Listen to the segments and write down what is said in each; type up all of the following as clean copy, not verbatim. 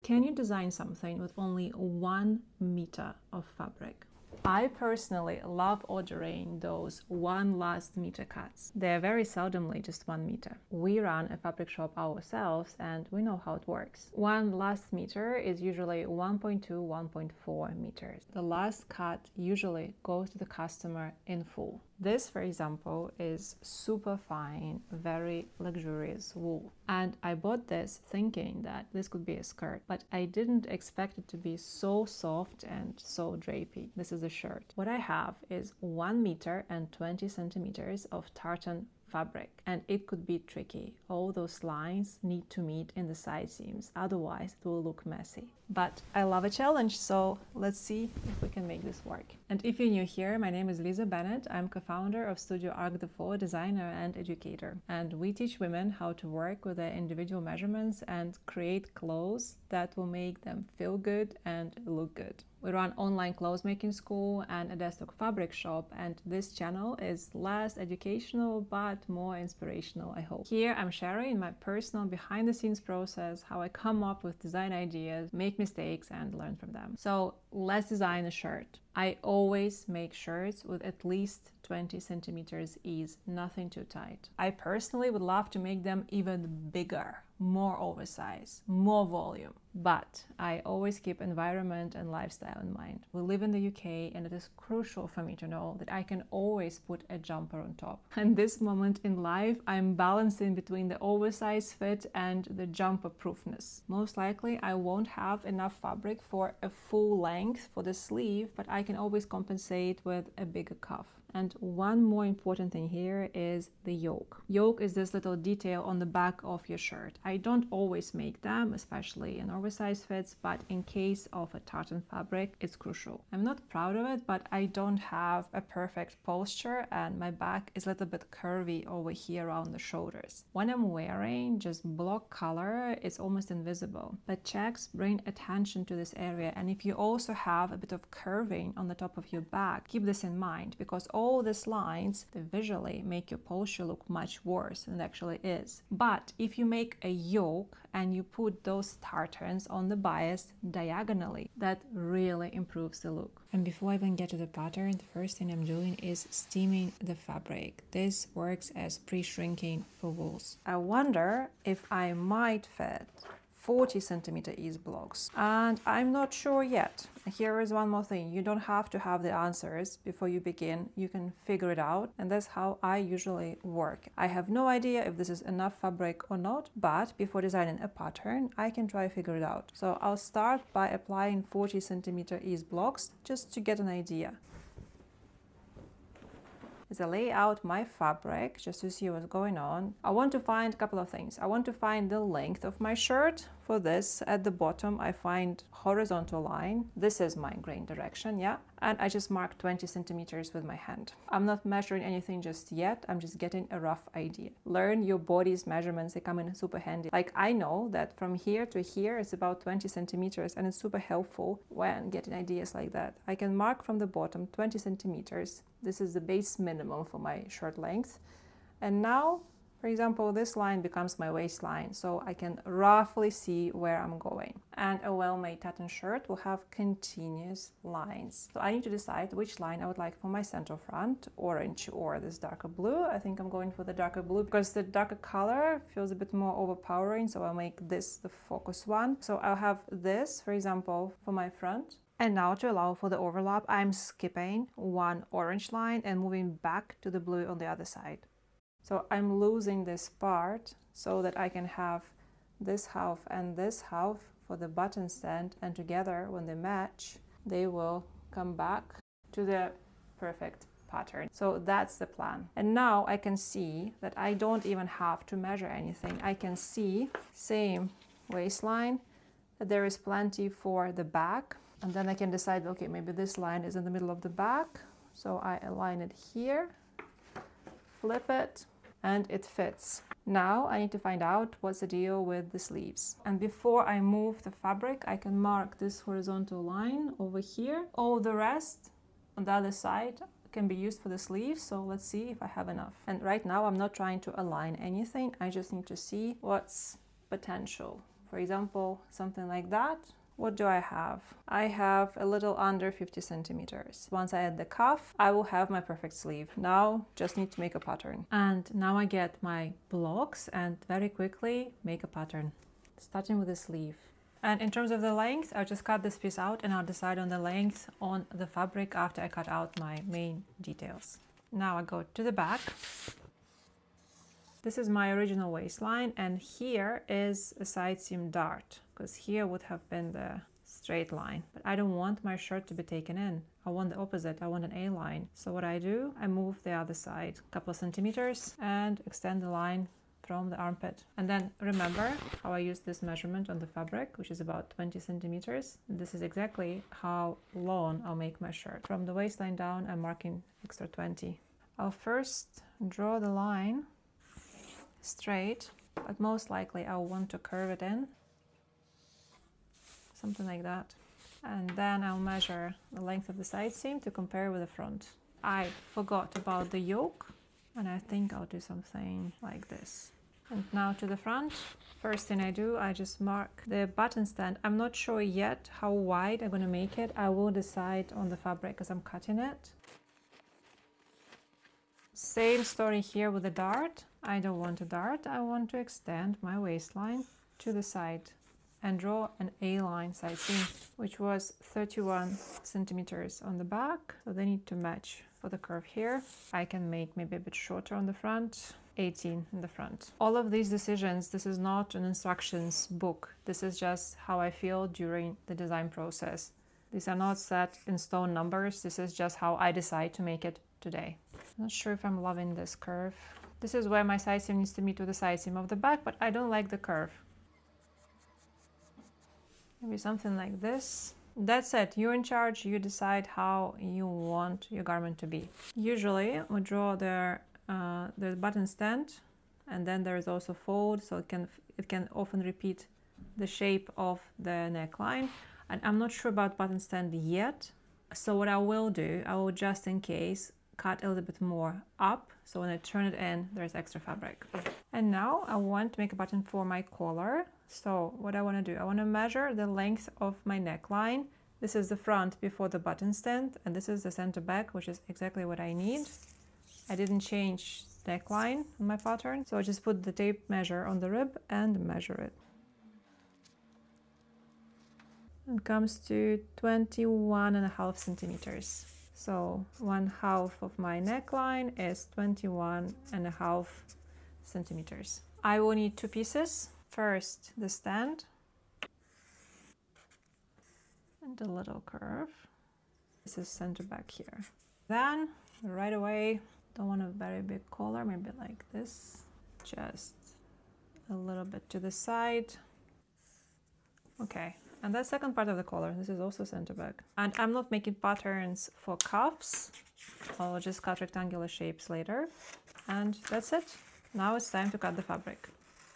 Can you design something with only 1 meter of fabric? I personally love ordering those 1 last meter cuts. They're very seldomly just 1 meter. We run a fabric shop ourselves and we know how it works. 1 last meter is usually 1.2, 1.4 meters. The last cut usually goes to the customer in full. This, for example, is super fine, very luxurious wool. And I bought this thinking that this could be a skirt, but I didn't expect it to be so soft and so drapey. This is a shirt. What I have is 1 meter and 20 centimeters of tartan fabric, and it could be tricky. All those lines need to meet in the side seams, otherwise it will look messy. But I love a challenge, so let's see if we can make this work. And if you're new here, my name is Lisa Bennett. I'm co-founder of Studio Arkdefo, designer and educator. And we teach women how to work with their individual measurements and create clothes that will make them feel good and look good. We run online clothes making school and a desktop fabric shop, and this channel is less educational but more inspirational, I hope. Here I'm sharing my personal behind-the-scenes process, how I come up with design ideas, make mistakes and learn from them. So let's design a shirt. I always make shirts with at least 20 centimeters ease, nothing too tight. I personally would love to make them even bigger, more oversized, more volume. But I always keep environment and lifestyle in mind. We live in the UK and it is crucial for me to know that I can always put a jumper on top. And this moment in life, I'm balancing between the oversized fit and the jumper proofness. Most likely I won't have enough fabric for a full length for the sleeve, but I can always compensate with a bigger cuff. And one more important thing here is the yoke. Yoke is this little detail on the back of your shirt. I don't always make them, especially in oversized fits, but in case of a tartan fabric, it's crucial. I'm not proud of it, but I don't have a perfect posture and my back is a little bit curvy over here around the shoulders. When I'm wearing just block color, it's almost invisible. But checks bring attention to this area, and if you also have a bit of curving on the top of your back, keep this in mind, because all these lines, they visually make your posture look much worse than it actually is. But if you make a yoke and you put those tartans on the bias diagonally, that really improves the look. And before I even get to the pattern, the first thing I'm doing is steaming the fabric. This works as pre-shrinking for wools. I wonder if I might fit 40 centimeter ease blocks, and I'm not sure yet. Here is one more thing: you don't have to have the answers before you begin. You can figure it out, and that's how I usually work. I have no idea if this is enough fabric or not, but before designing a pattern I can try to figure it out. So I'll start by applying 40 centimeter ease blocks just to get an idea. As I lay out my fabric, just to see what's going on, I want to find a couple of things. I want to find the length of my shirt. For this, at the bottom, I find horizontal line. This is my grain direction, yeah? And I just mark 20 centimeters with my hand. I'm not measuring anything just yet. I'm just getting a rough idea. Learn your body's measurements. They come in super handy. Like, I know that from here to here is about 20 centimeters, and it's super helpful when getting ideas like that. I can mark from the bottom 20 centimeters. This is the base minimum for my shirt length. And now, for example, this line becomes my waistline, so I can roughly see where I'm going. And a well-made tartan shirt will have continuous lines. So I need to decide which line I would like for my center front, orange or this darker blue. I think I'm going for the darker blue because the darker color feels a bit more overpowering, so I'll make this the focus one. So I'll have this, for example, for my front. And now, to allow for the overlap, I'm skipping one orange line and moving back to the blue on the other side. So I'm losing this part so that I can have this half and this half for the button stand, and together, when they match, they will come back to the perfect pattern. So that's the plan. And now I can see that I don't even have to measure anything. I can see, same waistline, that there is plenty for the back. And then I can decide, okay, maybe this line is in the middle of the back. So I align it here, flip it, and it fits. Now I need to find out what's the deal with the sleeves. And before I move the fabric, I can mark this horizontal line over here. All the rest on the other side can be used for the sleeves. So let's see if I have enough. And right now I'm not trying to align anything. I just need to see what's potential for example, something like that. What do I have? I have a little under 50 centimeters. Once I add the cuff, I will have my perfect sleeve. Now just need to make a pattern. And now I get my blocks and very quickly make a pattern, starting with the sleeve. And in terms of the length, I'll just cut this piece out and I'll decide on the length on the fabric after I cut out my main details. Now I go to the back. This is my original waistline, and here is a side seam dart, because here would have been the straight line. But I don't want my shirt to be taken in. I want the opposite. I want an A-line. So what I do, I move the other side a couple of centimeters and extend the line from the armpit. And then remember how I use this measurement on the fabric, which is about 20 centimeters. This is exactly how long I'll make my shirt. From the waistline down, I'm marking extra 20. I'll first draw the line straight, but most likely I'll want to curve it in, something like that. And then I'll measure the length of the side seam to compare with the front. I forgot about the yoke, and I think I'll do something like this. And now to the front. First thing I do, I just mark the button stand. I'm not sure yet how wide I'm going to make it. I will decide on the fabric as I'm cutting it. Same story here with the dart. I don't want a dart. I want to extend my waistline to the side and draw an A-line side seam, which was 31 centimeters on the back. So they need to match for the curve here. I can make maybe a bit shorter on the front, 18 in the front. All of these decisions, this is not an instructions book. This is just how I feel during the design process. These are not set in stone numbers. This is just how I decide to make it today. I'm not sure if I'm loving this curve. This is where my side seam needs to meet with the side seam of the back, but I don't like the curve. Maybe something like this. That's it. You're in charge. You decide how you want your garment to be. Usually we draw the button stand, and then there is also fold, so it can often repeat the shape of the neckline. And I'm not sure about button stand yet. So what I will do, I will just in case cut a little bit more up, so when I turn it in, there's extra fabric. And now I want to make a button for my collar. So what I want to do, I want to measure the length of my neckline. This is the front before the button stand, and this is the center back, which is exactly what I need. I didn't change neckline on my pattern, so I just put the tape measure on the rib and measure it. It comes to 21.5 centimeters. So 1/2 of my neckline is 21.5 centimeters. I will need two pieces. First, the stand and a little curve. This is center back here. Then right away, don't want a very big collar, maybe like this. Just a little bit to the side. Okay. And that second part of the collar, this is also center back. And I'm not making patterns for cuffs. I'll just cut rectangular shapes later. And that's it. Now it's time to cut the fabric.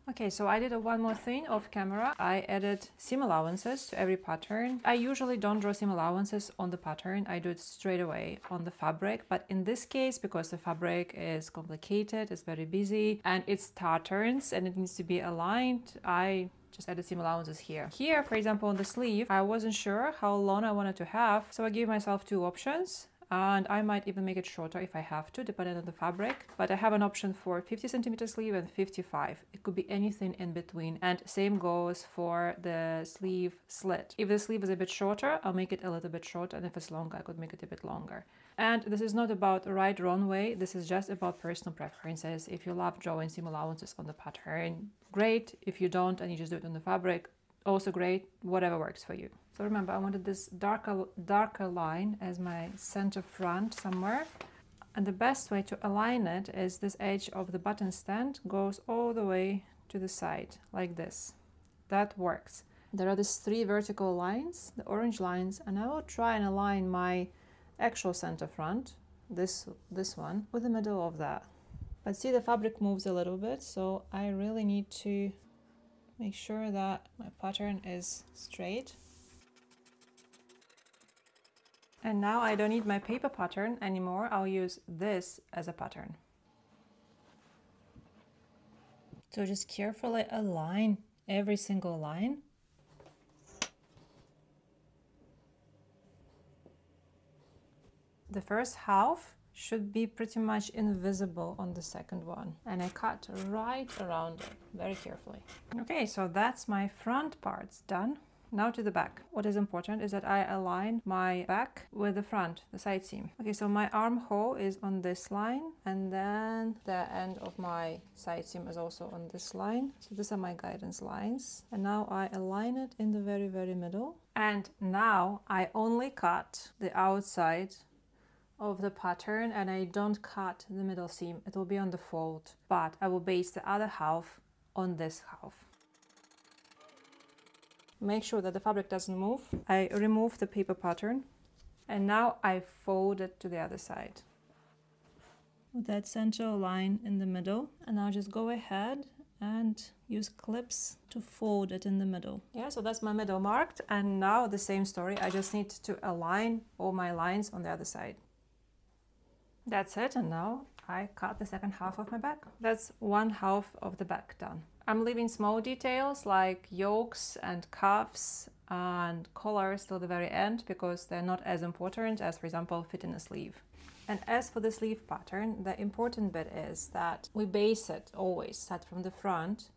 Okay, so I did one more thing off camera. I added seam allowances to every pattern. I usually don't draw seam allowances on the pattern. I do it straight away on the fabric. But in this case, because the fabric is complicated, it's very busy, and it's tartans and it needs to be aligned, I just added seam allowances here. Here, for example, on the sleeve, I wasn't sure how long I wanted to have, so I gave myself two options. And I might even make it shorter if I have to, depending on the fabric. But I have an option for 50 centimeter sleeve and 55. It could be anything in between. And same goes for the sleeve slit. If the sleeve is a bit shorter, I'll make it a little bit shorter. And if it's longer, I could make it a bit longer. And this is not about right or wrong way. This is just about personal preferences. If you love drawing seam allowances on the pattern, great. If you don't and you just do it on the fabric, also great. Whatever works for you. So remember, I wanted this darker line as my center front somewhere. And the best way to align it is this edge of the button stand goes all the way to the side, like this. That works. There are these three vertical lines, the orange lines, and I will try and align my actual center front, this one, with the middle of that. But see, the fabric moves a little bit, so I really need to make sure that my pattern is straight. And now I don't need my paper pattern anymore. I'll use this as a pattern. So just carefully align every single line. The first half should be pretty much invisible on the second one, and I cut right around it very carefully. Okay, so that's my front parts done. Now to the back. What is important is that I align my back with the front, the side seam. Okay, so my armhole is on this line, and then the end of my side seam is also on this line. So these are my guidance lines. And now I align it in the very, very middle. And now I only cut the outside of the pattern, and I don't cut the middle seam. It will be on the fold, but I will base the other half on this half. Make sure that the fabric doesn't move. I remove the paper pattern, and now I fold it to the other side with that center line in the middle, and I'll just go ahead and use clips to fold it in the middle. Yeah, so that's my middle marked, and now the same story. I just need to align all my lines on the other side. That's it, and now I cut the second half of my back. That's one half of the back done. I'm leaving small details like yokes and cuffs and collars till the very end because they're not as important as, for example, fitting a sleeve. And as for the sleeve pattern, the important bit is that we base it always start from the front,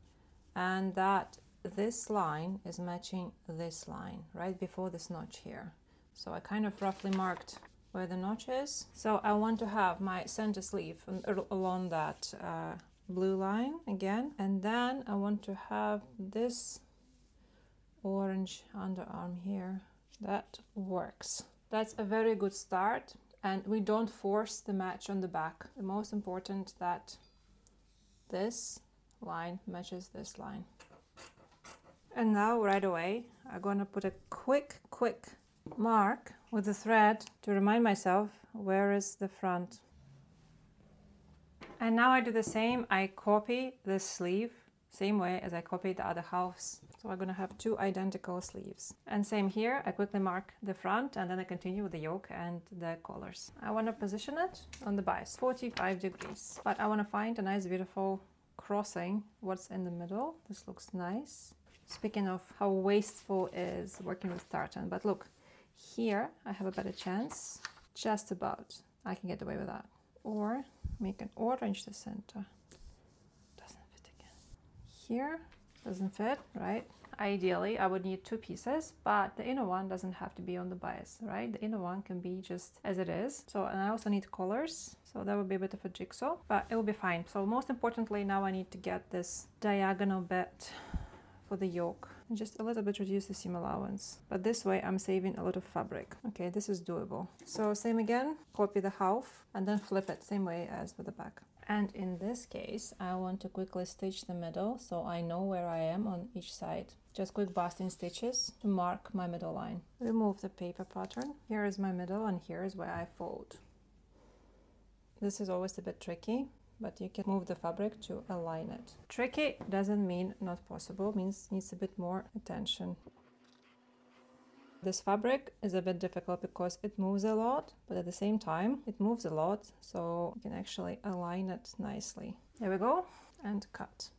and that this line is matching this line right before this notch here. So I kind of roughly marked where the notch is. So I want to have my center sleeve along that blue line again, and then I want to have this orange underarm here. That works. That's a very good start, and we don't force the match on the back. The most important that this line matches this line. And now right away I'm gonna put a quick mark with the thread to remind myself where is the front. And now I do the same. I copy this sleeve same way as I copied the other halves. So I'm gonna have two identical sleeves. And same here, I quickly mark the front, and then I continue with the yoke and the collars. I want to position it on the bias, 45 degrees. But I want to find a nice, beautiful crossing. What's in the middle? This looks nice. Speaking of how wasteful is working with tartan, but look, here I have a better chance. Just about. I can get away with that. Or make an orange the center. Doesn't fit again. Here doesn't fit, right? Ideally I would need two pieces, but the inner one doesn't have to be on the bias, right? The inner one can be just as it is. So, and I also need collars, so that would be a bit of a jigsaw, but it will be fine. So most importantly, now I need to get this diagonal bit for the yoke and just a little bit reduce the seam allowance, but this way I'm saving a lot of fabric. Okay, this is doable. So same again, copy the half and then flip it same way as with the back. And in this case I want to quickly stitch the middle so I know where I am on each side. Just quick basting stitches to mark my middle line. Remove the paper pattern. Here is my middle and here is where I fold. This is always a bit tricky, but you can move the fabric to align it. Tricky doesn't mean not possible, means needs a bit more attention. This fabric is a bit difficult because it moves a lot, but at the same time it moves a lot, so you can actually align it nicely. There we go, and cut.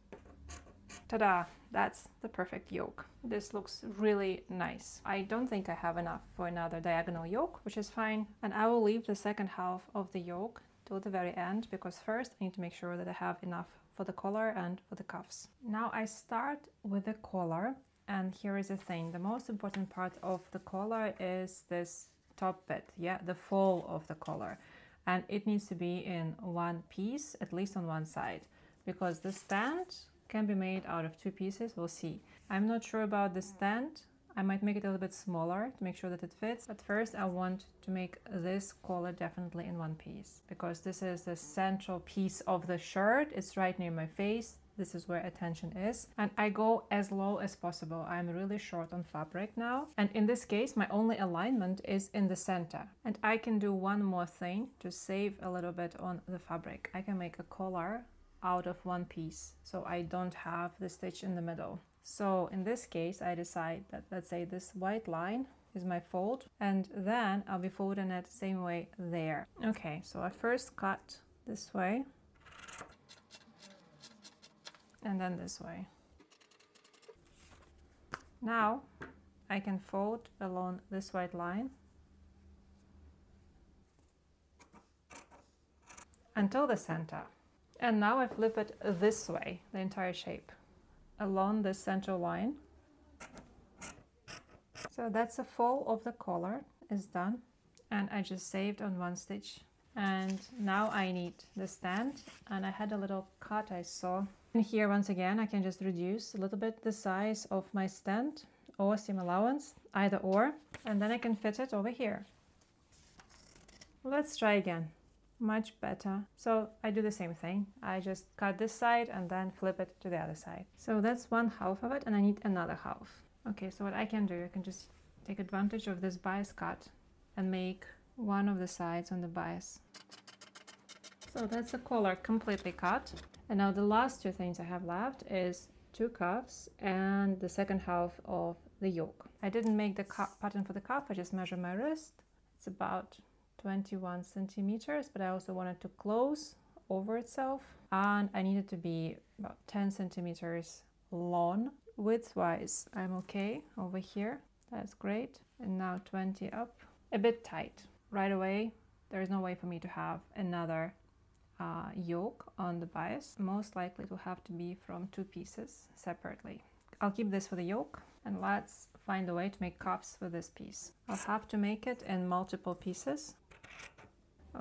Ta-da! That's the perfect yoke. This looks really nice. I don't think I have enough for another diagonal yoke, which is fine, and I will leave the second half of the yoke till the very end, because first I need to make sure that I have enough for the collar and for the cuffs. Now I start with the collar, and here is the thing. The most important part of the collar is this top bit, yeah, the fall of the collar. And it needs to be in one piece, at least on one side, because the stand can be made out of two pieces, we'll see. I'm not sure about the stand. I might make it a little bit smaller to make sure that it fits. But first I want to make this collar definitely in one piece, because this is the central piece of the shirt. It's right near my face. This is where attention is. And I go as low as possible. I'm really short on fabric now. And in this case, my only alignment is in the center. And I can do one more thing to save a little bit on the fabric. I can make a collar out of one piece, so I don't have the stitch in the middle. So in this case, I decide that, let's say this white line is my fold, and then I'll be folding it the same way there. Okay, so I first cut this way, and then this way. Now I can fold along this white line until the center. And now I flip it this way, the entire shape, along the center line. So that's the fold of the collar is done, and I just saved on one stitch. And now I need the stand, and I had a little cut I saw. And here once again I can just reduce a little bit the size of my stand or seam allowance, either or, and then I can fit it over here. Let's try again. Much better. So I do the same thing. I just cut this side and then flip it to the other side. So that's one half of it, and I need another half. Okay, so what I can do, I can just take advantage of this bias cut and make one of the sides on the bias. So that's the collar completely cut. And now the last two things I have left is two cuffs and the second half of the yoke. I didn't make the pattern for the cuff, I just measured my wrist. It's about 21 centimeters, but I also wanted to close over itself, and I needed to be about 10 centimeters long. Width-wise, I'm okay over here. That's great. And now 20 up. A bit tight. Right away, there's no way for me to have another yoke on the bias. Most likely it will have to be from two pieces separately. I'll keep this for the yoke, and let's find a way to make cuffs with this piece. I'll have to make it in multiple pieces.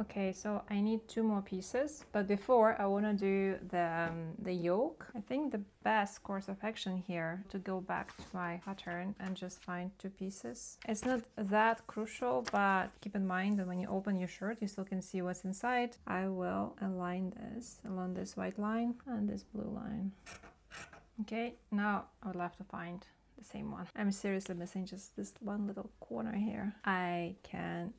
Okay, so I need two more pieces, but before I want to do the yoke. I think the best course of action here to go back to my pattern and just find two pieces. It's not that crucial, but keep in mind that when you open your shirt, you still can see what's inside. I will align this along this white line and this blue line. Okay, now I would love to find the same one. I'm seriously missing just this one little corner here. I can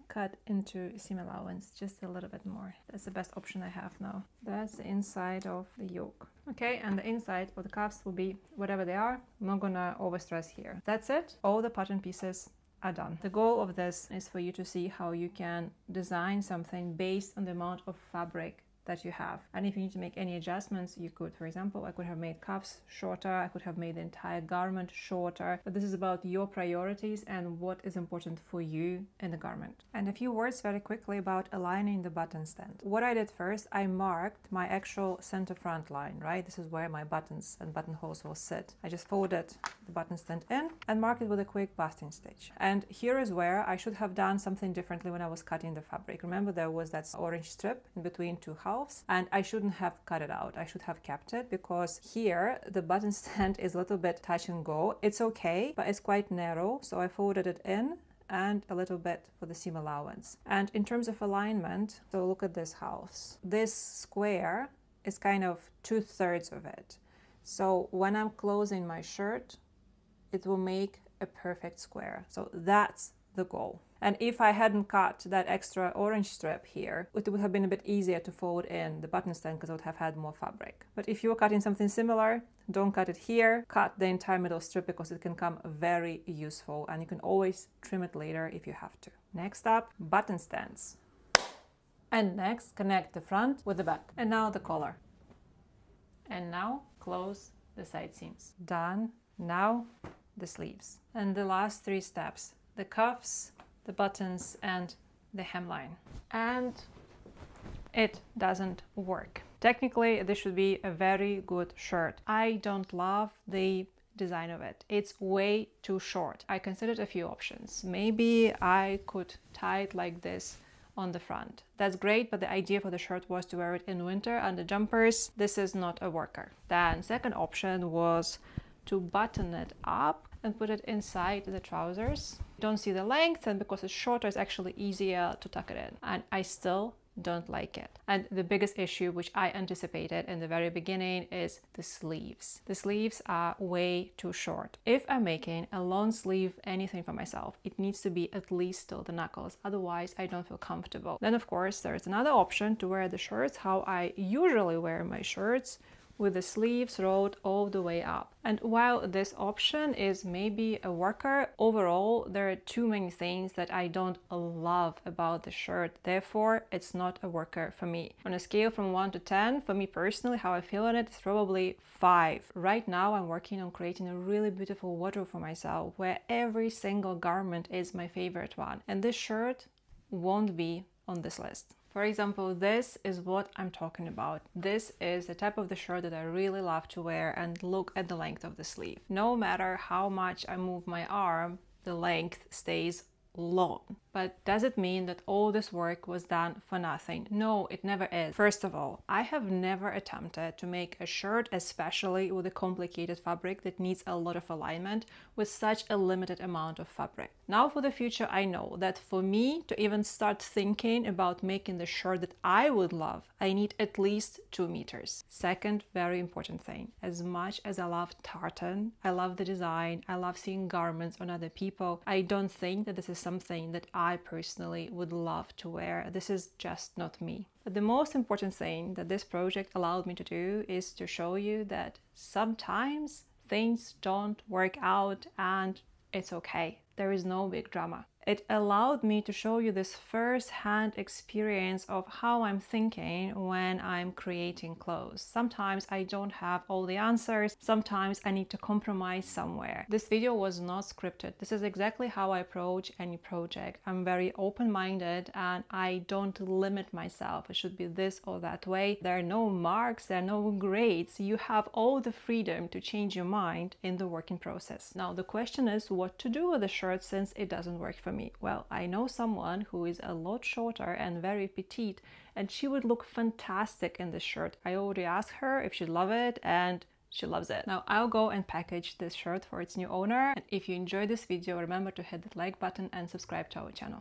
cut into seam allowance just a little bit more. That's the best option I have now. That's the inside of the yoke. Okay, and the inside of the cuffs will be whatever they are. I'm not gonna overstress here. That's it. All the pattern pieces are done. The goal of this is for you to see how you can design something based on the amount of fabric that you have. And if you need to make any adjustments, you could, for example, I could have made cuffs shorter, I could have made the entire garment shorter, but this is about your priorities and what is important for you in the garment. And a few words very quickly about aligning the button stand. What I did first, I marked my actual center front line, right? This is where my buttons and buttonholes will sit. I just folded the button stand in and marked it with a quick basting stitch. And here is where I should have done something differently when I was cutting the fabric. Remember, there was that orange strip in between two halves, and I shouldn't have cut it out. I should have kept it, because here the button stand is a little bit touch and go. It's okay, but it's quite narrow, so I folded it in and a little bit for the seam allowance. And in terms of alignment, so look at this house. This square is kind of 2/3 of it. So when I'm closing my shirt, it will make a perfect square. So that's the goal. And if I hadn't cut that extra orange strip here, it would have been a bit easier to fold in the button stand because I would have had more fabric. But if you're cutting something similar, don't cut it here, cut the entire middle strip, because it can come very useful and you can always trim it later if you have to. Next up, button stands. And next, connect the front with the back. And now the collar. And now close the side seams. Done. Now the sleeves. And the last three steps, the cuffs, the buttons and the hemline. And it doesn't work. Technically, this should be a very good shirt. I don't love the design of it. It's way too short. I considered a few options. Maybe I could tie it like this on the front. That's great, but the idea for the shirt was to wear it in winter under jumpers. This is not a worker. Then second option was to button it up and put it inside the trousers. Don't see the length, and because it's shorter, it's actually easier to tuck it in. And I still don't like it. And the biggest issue, which I anticipated in the very beginning, is the sleeves. The sleeves are way too short. If I'm making a long sleeve anything for myself, it needs to be at least till the knuckles. Otherwise, I don't feel comfortable. Then, of course, there's another option to wear the shirts how I usually wear my shirts, with the sleeves rolled all the way up. And while this option is maybe a worker, overall there are too many things that I don't love about the shirt, therefore it's not a worker for me. On a scale from 1 to 10, for me personally, how I feel on it is probably 5. Right now I'm working on creating a really beautiful wardrobe for myself where every single garment is my favorite one, and this shirt won't be on this list. For example, this is what I'm talking about. This is the type of the shirt that I really love to wear, and look at the length of the sleeve. No matter how much I move my arm, the length stays long. But does it mean that all this work was done for nothing? No, it never is. First of all, I have never attempted to make a shirt, especially with a complicated fabric that needs a lot of alignment, with such a limited amount of fabric. Now for the future, I know that for me to even start thinking about making the shirt that I would love, I need at least 2 meters. Second, very important thing, as much as I love tartan, I love the design, I love seeing garments on other people, I don't think that this is something that I personally would love to wear. This is just not me. But the most important thing that this project allowed me to do is to show you that sometimes things don't work out and it's okay. There is no big drama. It allowed me to show you this first-hand experience of how I'm thinking when I'm creating clothes. Sometimes I don't have all the answers. Sometimes I need to compromise somewhere. This video was not scripted. This is exactly how I approach any project. I'm very open-minded and I don't limit myself. It should be this or that way. There are no marks, there are no grades. You have all the freedom to change your mind in the working process. Now the question is what to do with the shirt since it doesn't work for me. Well, I know someone who is a lot shorter and very petite, and she would look fantastic in this shirt. I already asked her if she'd love it, and she loves it. Now I'll go and package this shirt for its new owner. And if you enjoyed this video, remember to hit the like button and subscribe to our channel.